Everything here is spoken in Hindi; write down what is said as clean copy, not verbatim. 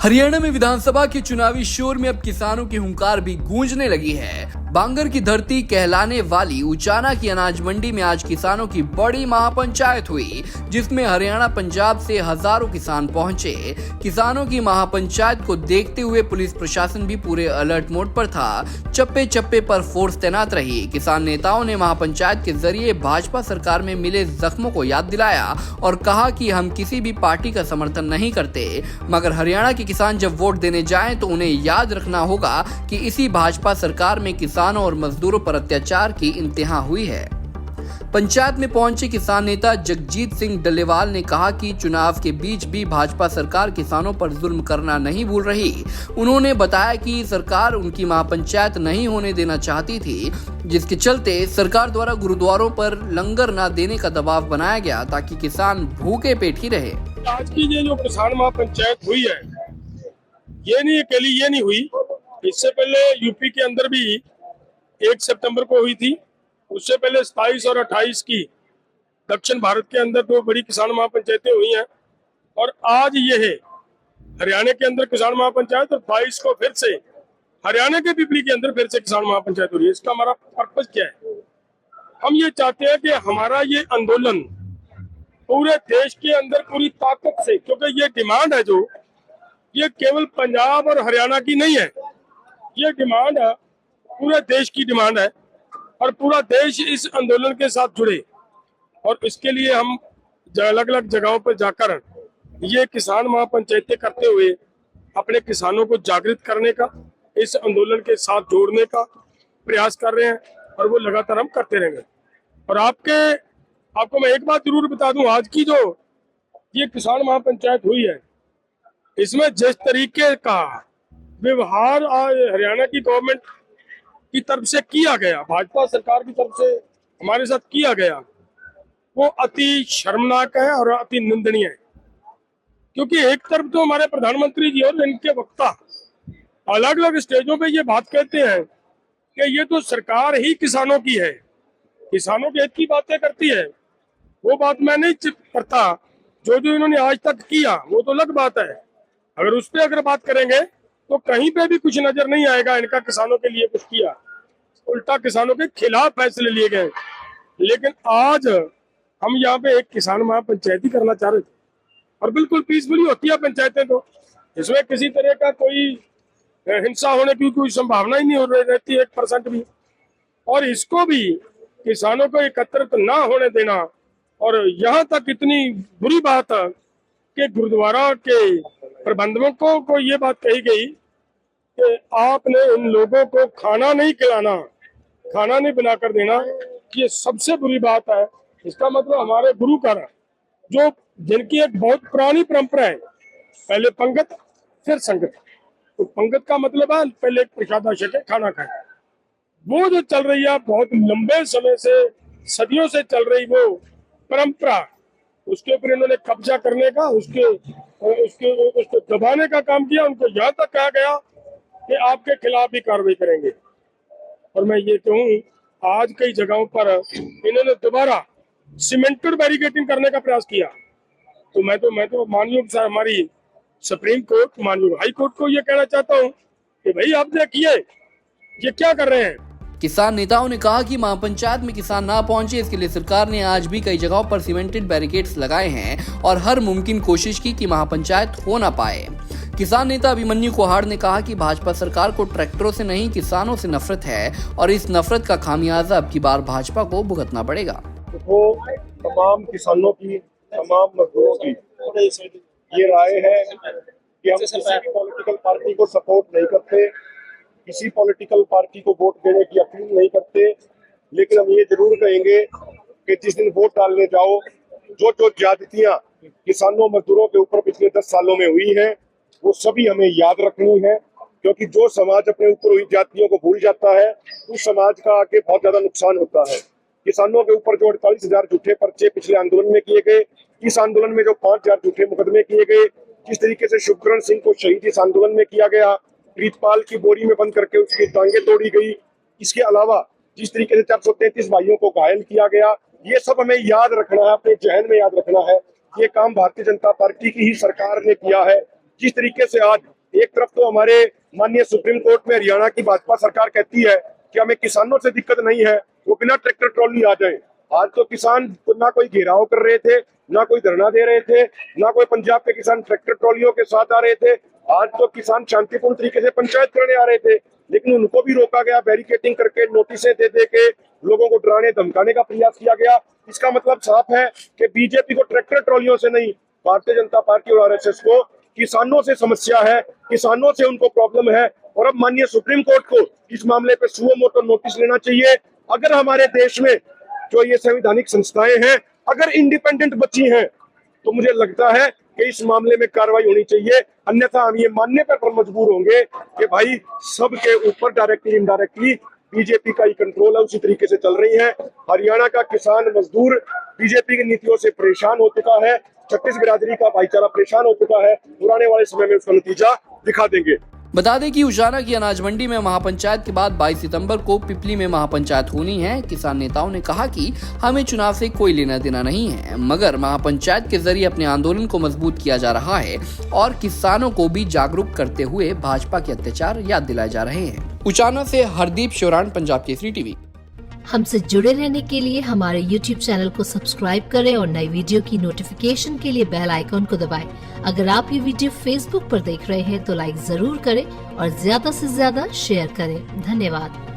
हरियाणा में विधानसभा के चुनावी शोर में अब किसानों की हुंकार भी गूंजने लगी है। बांगर की धरती कहलाने वाली उचाना की अनाज मंडी में आज किसानों की बड़ी महापंचायत हुई, जिसमें हरियाणा पंजाब से हजारों किसान पहुंचे। किसानों की महापंचायत को देखते हुए पुलिस प्रशासन भी पूरे अलर्ट मोड पर था। चप्पे चप्पे पर फोर्स तैनात रही। किसान नेताओं ने महापंचायत के जरिए भाजपा सरकार में मिले जख्मों को याद दिलाया और कहा कि हम किसी भी पार्टी का समर्थन नहीं करते, मगर हरियाणा के किसान जब वोट देने जाएं तो उन्हें याद रखना होगा कि इसी भाजपा सरकार में किसानों और मजदूरों पर अत्याचार की इंतहा हुई है। पंचायत में पहुंचे किसान नेता जगजीत सिंह डल्लेवाल ने कहा कि चुनाव के बीच भी भाजपा सरकार किसानों पर जुल्म करना नहीं भूल रही। उन्होंने बताया कि सरकार उनकी महापंचायत नहीं होने देना चाहती थी, जिसके चलते सरकार द्वारा गुरुद्वारों पर लंगर न देने का दबाव बनाया गया ताकि किसान भूखे पेट ही रहे। आज की ये जो किसान महापंचायत हुई है, ये नहीं अकेली ये नहीं हुई। इससे पहले यूपी के अंदर भी 1 सितंबर को हुई थी। उससे पहले 27 और 28 की दक्षिण भारत के अंदर 2 बड़ी किसान महापंचायतें हुई हैं और आज ये है हरियाणा के अंदर किसान महापंचायत और 22 को फिर से हरियाणा के पिपली के अंदर फिर से किसान महापंचायत हो रही है। इसका हमारा पर्पज क्या है? हम ये चाहते हैं कि हमारा ये आंदोलन पूरे देश के अंदर पूरी ताकत से, क्योंकि ये डिमांड है जो ये केवल पंजाब और हरियाणा की नहीं है, ये डिमांड है पूरे देश की डिमांड है और पूरा देश इस आंदोलन के साथ जुड़े। और इसके लिए हम अलग अलग जगहों पर जाकर ये किसान महापंचायतें करते हुए अपने किसानों को जागृत करने का, इस आंदोलन के साथ जोड़ने का प्रयास कर रहे हैं और वो लगातार हम करते रहेंगे। और आपको मैं एक बात जरूर बता दूं, आज की जो ये किसान महापंचायत हुई है, इसमें जिस तरीके का व्यवहार हरियाणा की गवर्नमेंट की तरफ से किया गया, भाजपा सरकार की तरफ से हमारे साथ किया गया, वो अति शर्मनाक है और अति निंदनीय है। क्योंकि एक तरफ तो हमारे प्रधानमंत्री जी और इनके वक्ता अलग अलग स्टेजों पे ये बात कहते हैं कि ये तो सरकार ही किसानों की है, किसानों के हित की बातें करती है। वो बात मैं नहीं करता। जो इन्होंने आज तक किया वो तो अलग बात है। अगर उस पर अगर बात करेंगे तो कहीं पे भी कुछ नजर नहीं आएगा इनका किसानों के लिए कुछ किया। उल्टा किसानों के खिलाफ फैसले लिए गए। लेकिन आज हम यहाँ पे एक किसान महापंचायत ही करना चाह रहे थे और बिल्कुल पीसफुली होती है पंचायतें, तो इसमें किसी तरह का कोई हिंसा होने की कोई संभावना ही नहीं हो रहती 1% भी। और इसको भी किसानों को एकत्रित ना होने देना, और यहाँ तक इतनी बुरी बात है कि गुरुद्वारा के प्रबंधकों को ये बात कही गई कि आपने इन लोगों को खाना नहीं खिलाना, खाना नहीं बनाकर देना। ये सबसे बुरी बात है। इसका मतलब हमारे गुरु का जो जिनकी एक बहुत पुरानी परंपरा है, पहले पंगत फिर संगत। तो पंगत का मतलब है पहले प्रसादाशय खाना खाए। वो जो चल रही है बहुत लंबे समय से, सदियों से चल रही वो परंपरा, उसके ऊपर इन्होंने कब्जा करने का, उसको दबाने का काम किया। उनको यहाँ तक कहा गया कि आपके खिलाफ भी कार्रवाई करेंगे। और मैं ये कहूँ, आज कई जगहों पर इन्होंने दोबारा सीमेंटेड बैरिकेडिंग करने का प्रयास किया। तो मैं तो माननीय हमारी सुप्रीम कोर्ट, माननीय हाई कोर्ट को ये कहना चाहता हूँ कि भाई आप देखिए ये क्या कर रहे हैं। किसान नेताओं ने कहा कि महापंचायत में किसान ना पहुंचे, इसके लिए सरकार ने आज भी कई जगहों पर सीमेंटेड बैरिकेड्स लगाए हैं और हर मुमकिन कोशिश की कि महापंचायत हो ना पाए। किसान नेता अभिमन्यु कोहाड़ ने कहा कि भाजपा सरकार को ट्रैक्टरों से नहीं किसानों से नफरत है और इस नफरत का खामियाजा अब की बार भाजपा को भुगतना पड़ेगा। तो तमाम किसानों की, तमाम मजदूरों की ये राय है कि हम किसी भी पॉलिटिकल पार्टी को सपोर्ट नहीं करते, किसी पॉलिटिकल पार्टी को वोट देने की अपील नहीं करते। लेकिन हम ये जरूर कहेंगे कि जिस दिन वोट डालने जाओ, जो ज्यादतियां किसानों मजदूरों के ऊपर पिछले 10 सालों में हुई है वो सभी हमें याद रखनी है। क्योंकि जो समाज अपने ऊपर हुई जातियों को भूल जाता है, उस समाज का आगे बहुत ज्यादा नुकसान होता है। किसानों के ऊपर जो 48,000 झूठे पर्चे पिछले आंदोलन में किए गए, इस आंदोलन में जो 5,000 झूठे मुकदमे किए गए, जिस तरीके से शुभकरण सिंह को शहीद इस आंदोलन में किया गया, प्रीतपाल की बोरी में बंद करके उसकी टांगे तोड़ी गई, इसके अलावा जिस तरीके से 433 भाइयों को घायल किया गया, ये सब हमें याद रखना है, अपने जहन में याद रखना है। ये काम भारतीय जनता पार्टी की ही सरकार ने किया है। जिस तरीके से आज एक तरफ तो हमारे माननीय सुप्रीम कोर्ट में हरियाणा की भाजपा सरकार कहती है कि हमें किसानों से दिक्कत नहीं है, वो बिना ट्रैक्टर ट्रॉली आ जाए। आज तो किसान ना कोई घेराव कर रहे थे, ना कोई धरना दे रहे थे, ना कोई पंजाब के किसान ट्रैक्टर ट्रॉलियों के साथ आ रहे थे। आज तो किसान शांतिपूर्ण तरीके से पंचायत करने आ रहे थे, लेकिन उनको भी रोका गया, बैरिकेडिंग करके, नोटिसें दे दे के लोगों को डराने धमकाने का प्रयास किया गया। इसका मतलब साफ है कि बीजेपी को ट्रैक्टर ट्रॉलियों से नहीं, भारतीय जनता पार्टी और आरएसएस को किसानों से समस्या है, किसानों से उनको प्रॉब्लम है। और अब माननीय सुप्रीम कोर्ट को इस मामले पे सुओ मोटो नोटिस लेना चाहिए। अगर हमारे देश में जो ये संवैधानिक संस्थाएं हैं अगर इंडिपेंडेंट बची हैं, तो मुझे लगता है कि इस मामले में कार्रवाई होनी चाहिए। अन्यथा हम ये मानने पर मजबूर होंगे कि भाई सबके ऊपर डायरेक्टली इनडायरेक्टली बीजेपी का ही कंट्रोल है, उसी तरीके से चल रही है। हरियाणा का किसान मजदूर बीजेपी की नीतियों से परेशान हो चुका है, छत्तीस बिरादरी का भाईचारा परेशान हो चुका है। पुराने वाले समय में उसका नतीजा दिखा देंगे। बता दें कि उचाना की अनाज मंडी में महापंचायत के बाद 22 सितंबर को पिपली में महापंचायत होनी है। किसान नेताओं ने कहा कि हमें चुनाव से कोई लेना देना नहीं है, मगर महापंचायत के जरिए अपने आंदोलन को मजबूत किया जा रहा है और किसानों को भी जागरूक करते हुए भाजपा के अत्याचार याद दिलाए जा रहे हैं। उचाना से हरदीप शोरान, पंजाब केसरी टीवी। हमसे जुड़े रहने के लिए हमारे YouTube चैनल को सब्सक्राइब करें और नई वीडियो की नोटिफिकेशन के लिए बेल आइकॉन को दबाएं। अगर आप ये वीडियो Facebook पर देख रहे हैं तो लाइक जरूर करें और ज्यादा से ज्यादा शेयर करें। धन्यवाद।